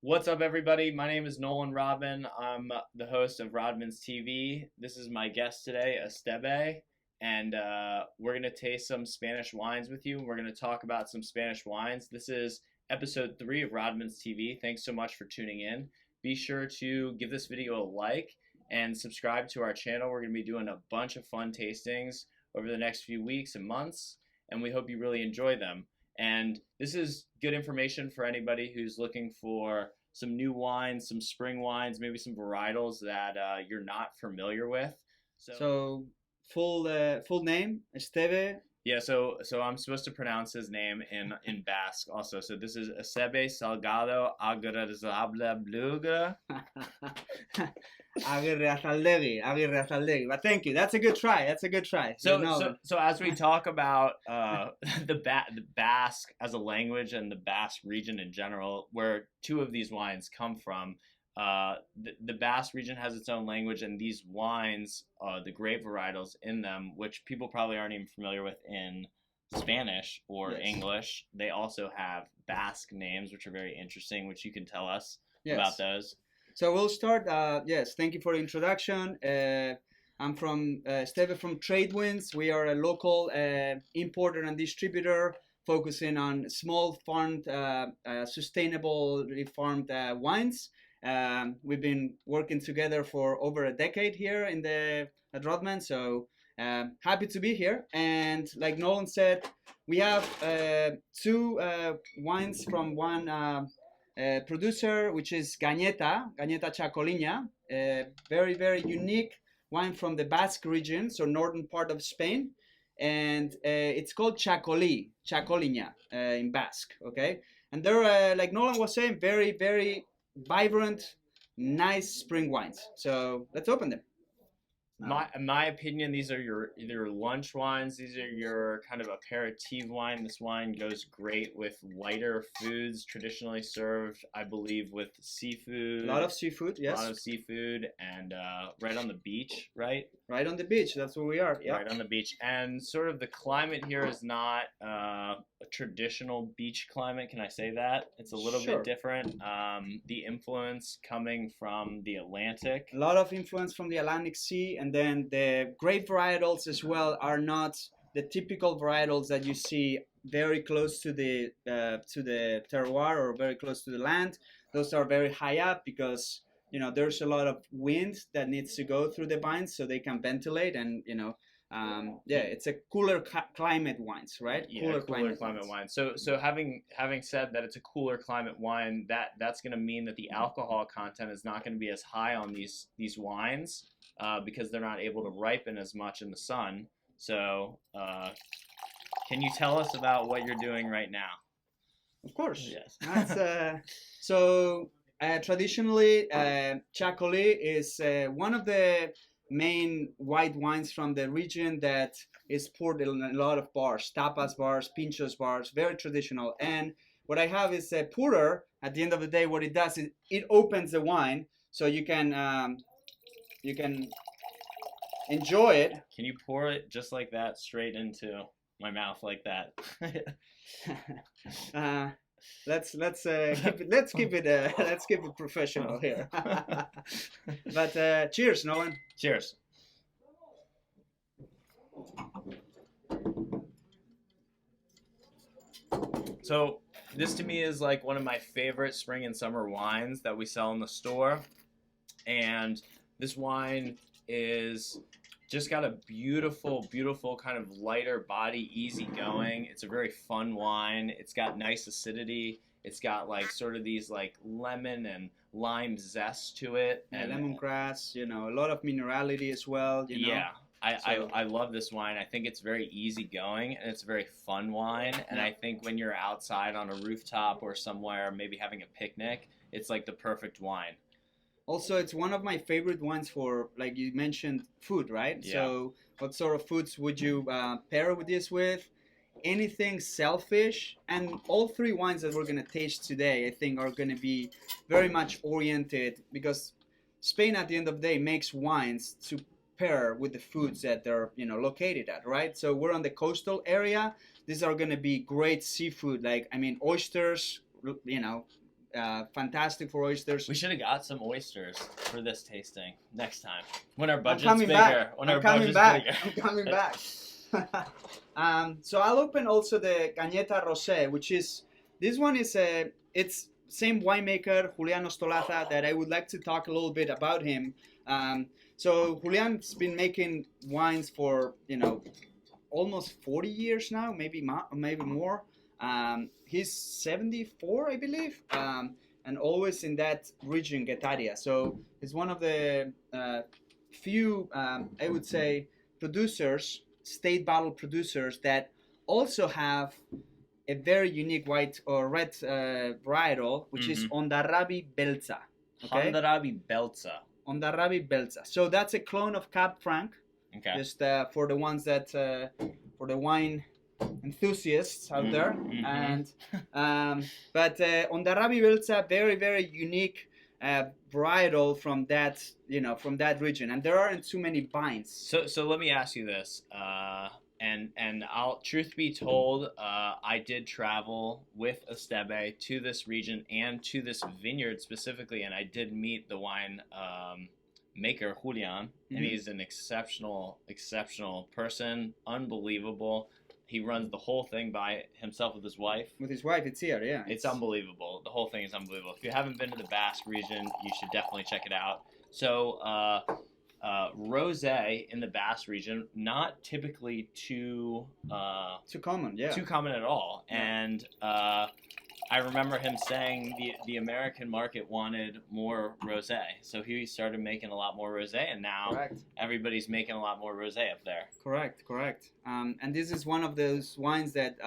What's up, everybody? My name is Nolan Rodman. I'm the host of Rodman's TV. This is my guest today, Estebe, and we're going to taste some Spanish wines with you. We're going to talk about some Spanish wines. This is episode 3 of Rodman's TV. Thanks so much for tuning in. Be sure to give this video a like and subscribe to our channel. We're going to be doing a bunch of fun tastings over the next few weeks and months, and we hope you really enjoy them. And this is good information for anybody who's looking for some new wines, some spring wines, maybe some varietals that you're not familiar with. So full name Estebe. Yeah, so I'm supposed to pronounce his name in Basque also. So this is Estebe Salgado Agradable Bluga. Aguirre. But thank you. That's a good try. So as we talk about the Basque as a language and the Basque region in general, where two of these wines come from, the Basque region has its own language, and these wines, the grape varietals in them, which people probably aren't even familiar with in Spanish or Yes. English, they also have Basque names, which are very interesting, which you can tell us Yes. about those. So we'll start. Yes, thank you for the introduction. I'm from Estebe from Tradewinds. We are a local importer and distributor focusing on small farmed, sustainably farmed wines. We've been working together for over a decade here at Rodman, so happy to be here. And like Nolan said, we have two wines from one producer, which is Caneta Chacolina, very, very unique wine from the Basque region, so northern part of Spain. And it's called Chacolina in Basque, okay? And they're, like Nolan was saying, very, very vibrant, nice spring wines. So let's open them. In my opinion, these are your either lunch wines. These are your kind of aperitif wine. This wine goes great with lighter foods, traditionally served, I believe, with seafood. A lot of seafood, yes. A lot of seafood, and right on the beach, right? Right on the beach. That's where we are. Yeah. Right on the beach, and sort of the climate here is not a traditional beach climate. Can I say that? It's a little Sure. bit different. The influence coming from the Atlantic. A lot of influence from the Atlantic Sea, and then the grape varietals as well are not the typical varietals that you see very close to the terroir or very close to the land. Those are very high up because there's a lot of wind that needs to go through the vines so they can ventilate, and it's a cooler climate wines, right? Yeah, cooler climate wine. So having said that it's a cooler climate wine, that's going to mean that the alcohol content is not going to be as high on these wines because they're not able to ripen as much in the sun. So can you tell us about what you're doing right now? Of course. Yes. Traditionally, Chacoli is one of the main white wines from the region that is poured in a lot of bars, tapas bars, pinchos bars, very traditional. And what I have is a pourer. At the end of the day, what it does is it opens the wine so you can enjoy it. Can you pour it just like that straight into my mouth like that? Let's keep it professional here. But cheers, Nolan. Cheers. So this to me is like one of my favorite spring and summer wines that we sell in the store, and this wine is just got a beautiful kind of lighter body, easy going. It's a very fun wine. It's got nice acidity. It's got like sort of these like lemon and lime zest to it, and lemongrass, a lot of minerality as well. Yeah, I love this wine. I think it's very easy going and it's a very fun wine. And I think when you're outside on a rooftop or somewhere, maybe having a picnic, it's like the perfect wine. Also, it's one of my favorite wines for, like you mentioned, food, right? Yeah. So what sort of foods would you pair with this with? Anything shellfish, and all three wines that we're going to taste today, I think, are going to be very much oriented, because Spain at the end of the day makes wines to pair with the foods that they're located at, right? So we're on the coastal area. These are going to be great seafood, like oysters, fantastic for oysters. We should have got some oysters for this tasting next time when our I'm budget's coming bigger. back. When I'm our coming budget's back. bigger. I'm coming back. So I'll open also the Caneta Rosse, which is, this one is it's same winemaker, Juliano Stolaza, that I would like to talk a little bit about him. So Julian's been making wines for, almost 40 years now, maybe more. He's 74, I believe, and always in that region, Getaria. So he's one of the few, I would say, producers, state bottle producers that also have a very unique white or red varietal, which is Ondarabi Belza. Okay? Ondarabi Belza. Ondarabi Belza. So that's a clone of Cab Franc. Okay. Just for the ones that, for the wine enthusiasts out there. And but Ondarabi Belza, very, very unique varietal from that, from that region. And there aren't too many vines. So let me ask you this. And I'll, truth be told, I did travel with Estebe to this region and to this vineyard specifically, and I did meet the wine maker, Julian, and he's an exceptional person, unbelievable. He runs the whole thing by himself with his wife. With his wife, it's here, yeah. It's unbelievable. The whole thing is unbelievable. If you haven't been to the Basque region, you should definitely check it out. So, rosé in the Basque region, not typically too common, yeah. Too common at all. Yeah. And I remember him saying the American market wanted more rosé, so he started making a lot more rosé, and now everybody's making a lot more rosé up there. Correct. And this is one of those wines that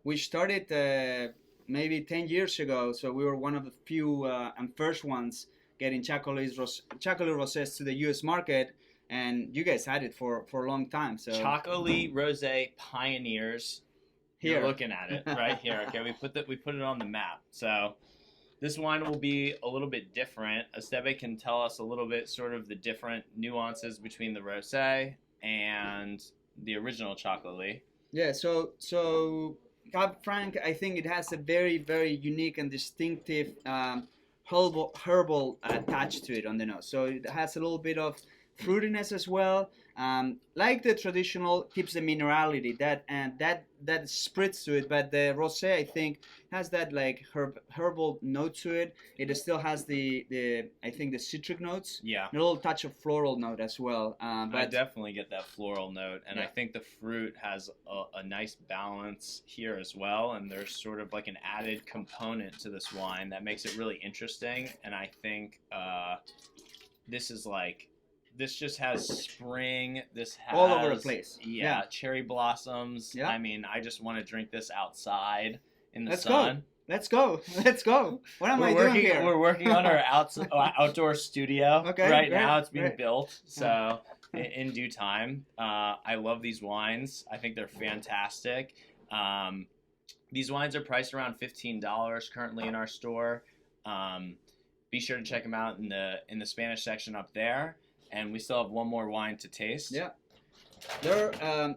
we started maybe 10 years ago. So we were one of the few and first ones getting chocolate rosés to the U.S. market, and you guys had it for a long time. So chocolate rosé pioneers. Here. You're looking at it right here. Okay, we put it on the map. So this wine will be a little bit different. Estebe can tell us a little bit, sort of the different nuances between the rosé and the original chocolate. Yeah. So Cab Franc, I think it has a very, very unique and distinctive herbal touch to it on the nose. So it has a little bit of fruitiness as well. Like the traditional, keeps the minerality that spritz to it, but the rosé, I think, has that like herbal note to it. It still has the I think the citric notes. Yeah. And a little touch of floral note as well. But I definitely get that floral note, and yeah. I think the fruit has a nice balance here as well, and there's sort of like an added component to this wine that makes it really interesting, and I think this just has spring. This has all over the place. Yeah, cherry blossoms. Yeah. I mean, I just want to drink this outside in the Let's sun. Let's go. What am I doing here? We're working on our outdoor studio right now. It's being built, so in due time. I love these wines. I think they're fantastic. These wines are priced around $15 currently in our store. Be sure to check them out in the Spanish section up there. And we still have one more wine to taste. Yeah. They're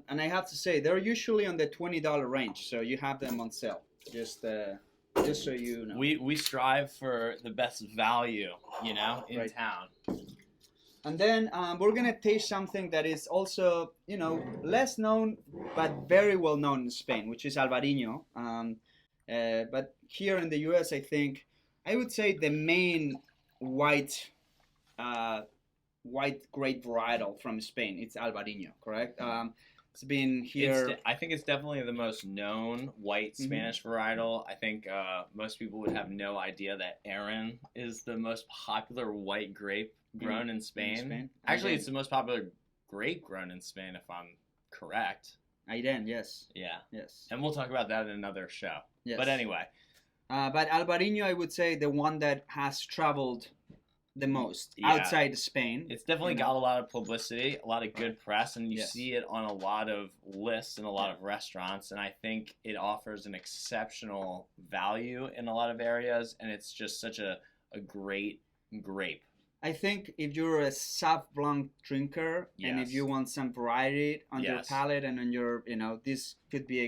and I have to say they're usually on the $20 range, so you have them on sale. Just so you know. We strive for the best value, in town. And then we're gonna taste something that is also, less known but very well known in Spain, which is Albarino. But here in the U.S., I would say the main white grape varietal from Spain. It's Albarino, correct? It's been here. I think it's definitely the most known white Spanish varietal. I think most people would have no idea that Aaron is the most popular white grape grown in Spain. Actually, it's the most popular grape grown in Spain, if I'm correct. Aiden, yes. Yeah. Yes. And we'll talk about that in another show. Yes. But anyway. But Albarino, I would say the one that has traveled the most outside Spain. It's definitely got a lot of publicity, a lot of good press, and you see it on a lot of lists and a lot of restaurants, and I think it offers an exceptional value in a lot of areas, and it's just such a great grape. I think if you're a Sauv Blanc drinker and if you want some variety on your palate and on your, this could be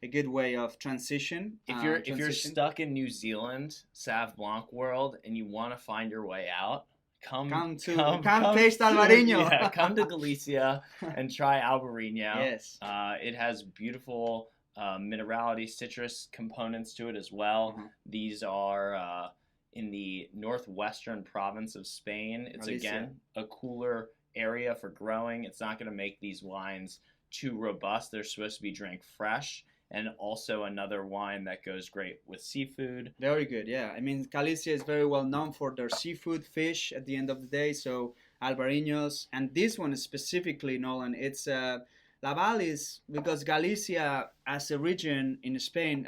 a a good way of transition. If you're stuck in New Zealand, Sauv Blanc world, and you want to find your way out, come taste Albarino. Yeah, come to Galicia and try Albarino. Yes. It has beautiful minerality, citrus components to it as well. These are in the northwestern province of Spain. It's Galicia. Again a cooler area for growing. It's not going to make these wines too robust. They're supposed to be drank fresh. And also another wine that goes great with seafood. Very good, yeah. I mean, Galicia is very well known for their seafood, fish at the end of the day. So Albarinos, and this one specifically, Nolan, it's Laval is because Galicia as a region in Spain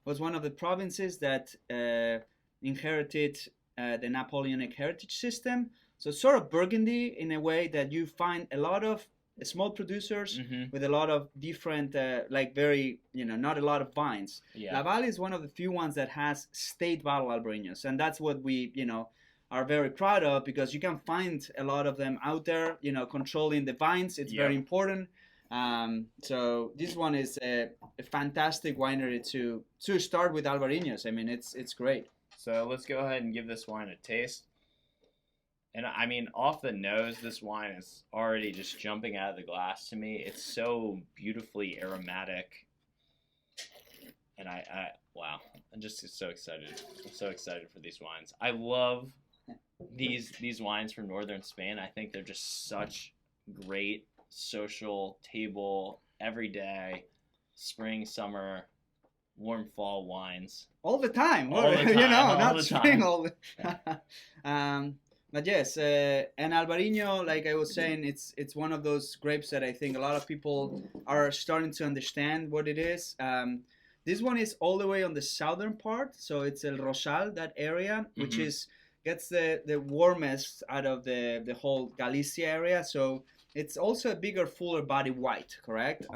was one of the provinces that inherited the Napoleonic heritage system. So sort of Burgundy in a way that you find a lot of small producers with a lot of different, very, not a lot of vines. Yeah. Laval is one of the few ones that has state bottle Albarinos, and that's what we, are very proud of because you can find a lot of them out there, controlling the vines. It's very important. So this one is a fantastic winery to start with Albarinos. I mean, it's great. So let's go ahead and give this wine a taste. And I mean, off the nose, this wine is already just jumping out of the glass to me. It's so beautifully aromatic. And wow, I'm just so excited. I'm so excited for these wines. I love these wines from northern Spain. I think they're just such great social table, everyday, spring, summer, warm fall wines. All the time. All the time. Not spring all the But yes, and Albarino, like I was saying, it's one of those grapes that I think a lot of people are starting to understand what it is. This one is all the way on the southern part, so it's El Rosal, that area, which gets the warmest out of the whole Galicia area. So it's also a bigger, fuller body white, correct?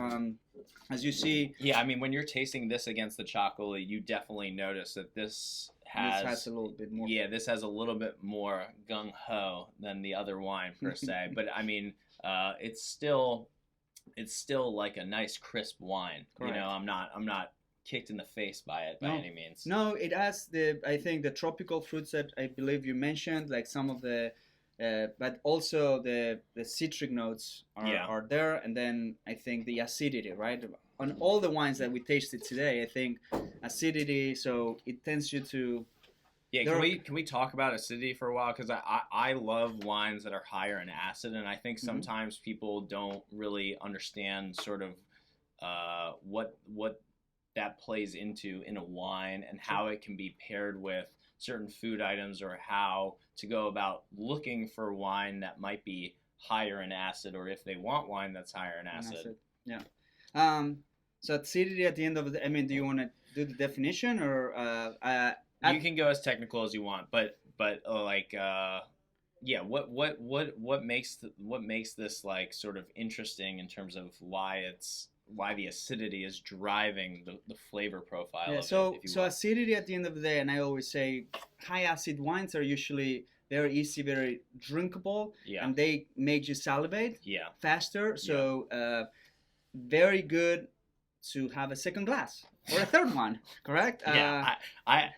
As you see. Yeah, I mean, when you're tasting this against the chocolate, you definitely notice that this has a little bit more. Yeah, this has a little bit more gung-ho than the other wine per se. But I mean, it's still like a nice crisp wine. Correct. I'm not kicked in the face by it by any means. No, it has I think the tropical fruits that I believe you mentioned, like some of the, but also the citric notes are there, and then I think the acidity, right? On all the wines that we tasted today, I think acidity, so it tends you to. Yeah, can we talk about acidity for a while? Because I love wines that are higher in acid, and I think sometimes people don't really understand sort of what that plays into in a wine and how it can be paired with certain food items, or how to go about looking for wine that might be higher in acid, or if they want wine that's higher in acid. Yeah. So acidity at the end of the. I mean, do you want to do the definition, or you can go as technical as you want, but what makes this like sort of interesting in terms of why the acidity is driving the flavor profile of it, if you will. Acidity at the end of the day, and I always say high acid wines are usually very easy, very drinkable, and they make you salivate faster. So very good to have a second glass or a third one, correct? I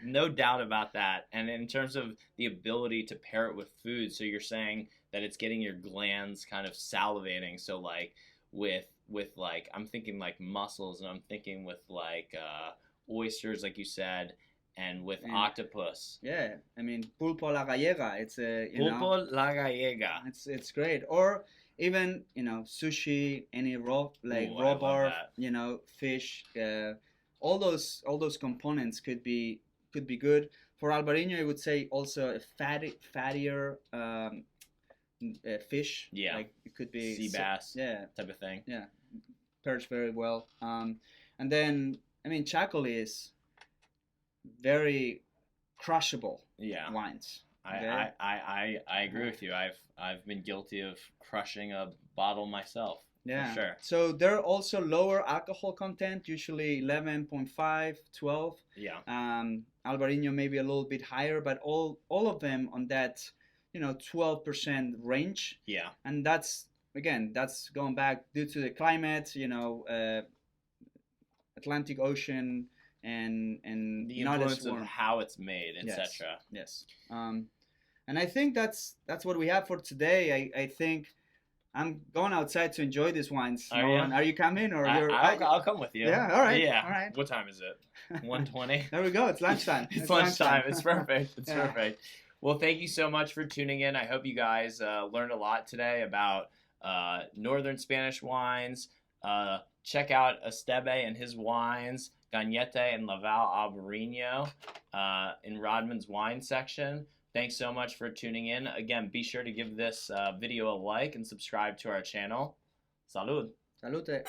no doubt about that. And in terms of the ability to pair it with food, so you're saying that it's getting your glands kind of salivating. So like with like, I'm thinking like mussels, and I'm thinking with like oysters, like you said, and with octopus. Yeah, I mean pulpo la gallega. It's pulpo la gallega. It's great. Or even sushi, any raw bar, fish. All those components could be good. For Albarino, I would say also a fattier fish. Yeah, like it could be sea bass. Type of thing. Yeah, pairs very well. And then I mean Chacoli is very crushable. Wines. Okay? I agree with you. I've been guilty of crushing a bottle myself. Yeah, for sure. So they're also lower alcohol content, usually 11.5, 12. Yeah. Albarino maybe a little bit higher, but all of them on that 12% range. Yeah. And that's going back due to the climate, Atlantic Ocean and The not as influence of warm. how it's made, Yes. etc. Yes. And I think that's what we have for today. I think I'm going outside to enjoy these wines. Are Nolan, you? are you coming or you're? I'll come with you. Yeah. All right. Yeah. All right. What time is it? 1:20. There we go. It's lunchtime. It's lunchtime. It's perfect. It's Yeah. perfect. Well, thank you so much for tuning in. I hope you guys learned a lot today about northern Spanish wines. Check out Estebe and his wines, Caneta and Laval Albarino in Rodman's wine section. Thanks so much for tuning in. Again, be sure to give this video a like and subscribe to our channel. Salud. Salute.